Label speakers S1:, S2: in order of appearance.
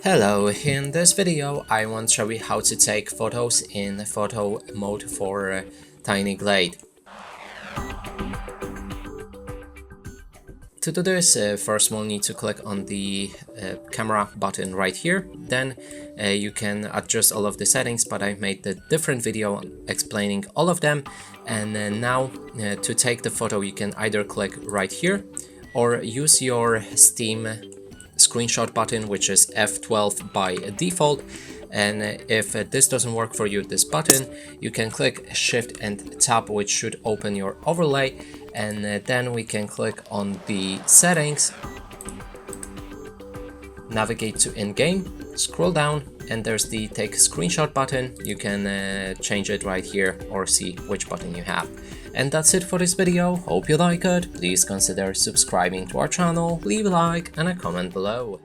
S1: Hello, in this video I want to show you how to take photos in photo mode for Tiny Glade. To do this, first we'll need to click on the camera button right here. Then you can adjust all of the settings, but I've made a different video explaining all of them. And now to take the photo you can either click right here or use your Steam screenshot button, which is F12 by default. And if this doesn't work for you, this button, you can click Shift and Tab, which should open your overlay, and then we can click on the settings, navigate to in-game, scroll down, and there's the take screenshot button. You can change it right here or see which button you have. And that's it for this video. Hope you like it. Please consider subscribing to our channel, leave a like and a comment below.